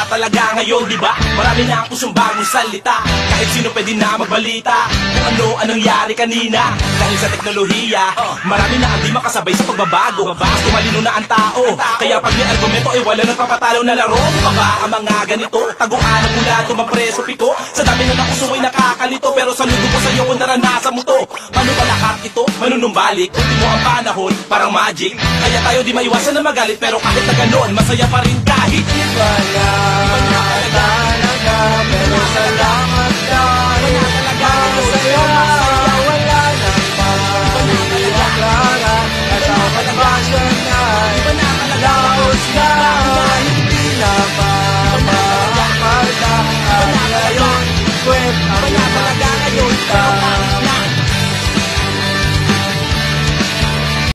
talaga ngayon, di ba? Marami na ang pusong bagong salita, kahit sino pwede na magbalita kung ano ang nangyari kanina. Dahil sa teknolohiya, marami na ang di makasabay sa pagbabago. Mas tumalino na ang tao, kaya pag may argumento ay wala nang papatalo na laro. Di ba ang mga ganito? Taguan ang mula tumapreso piko. Sa dami na nakuso ay nakakalito, pero saludo ko sa'yo kung naranasan mo to. Paano ba lahat ito? Manunumbalik, ultimo ang panahon, parang magic. Kaya tayo di maiwasan na magalit, pero kahit na ganon, masaya pa rin kahit Iba na talaga, pero salamat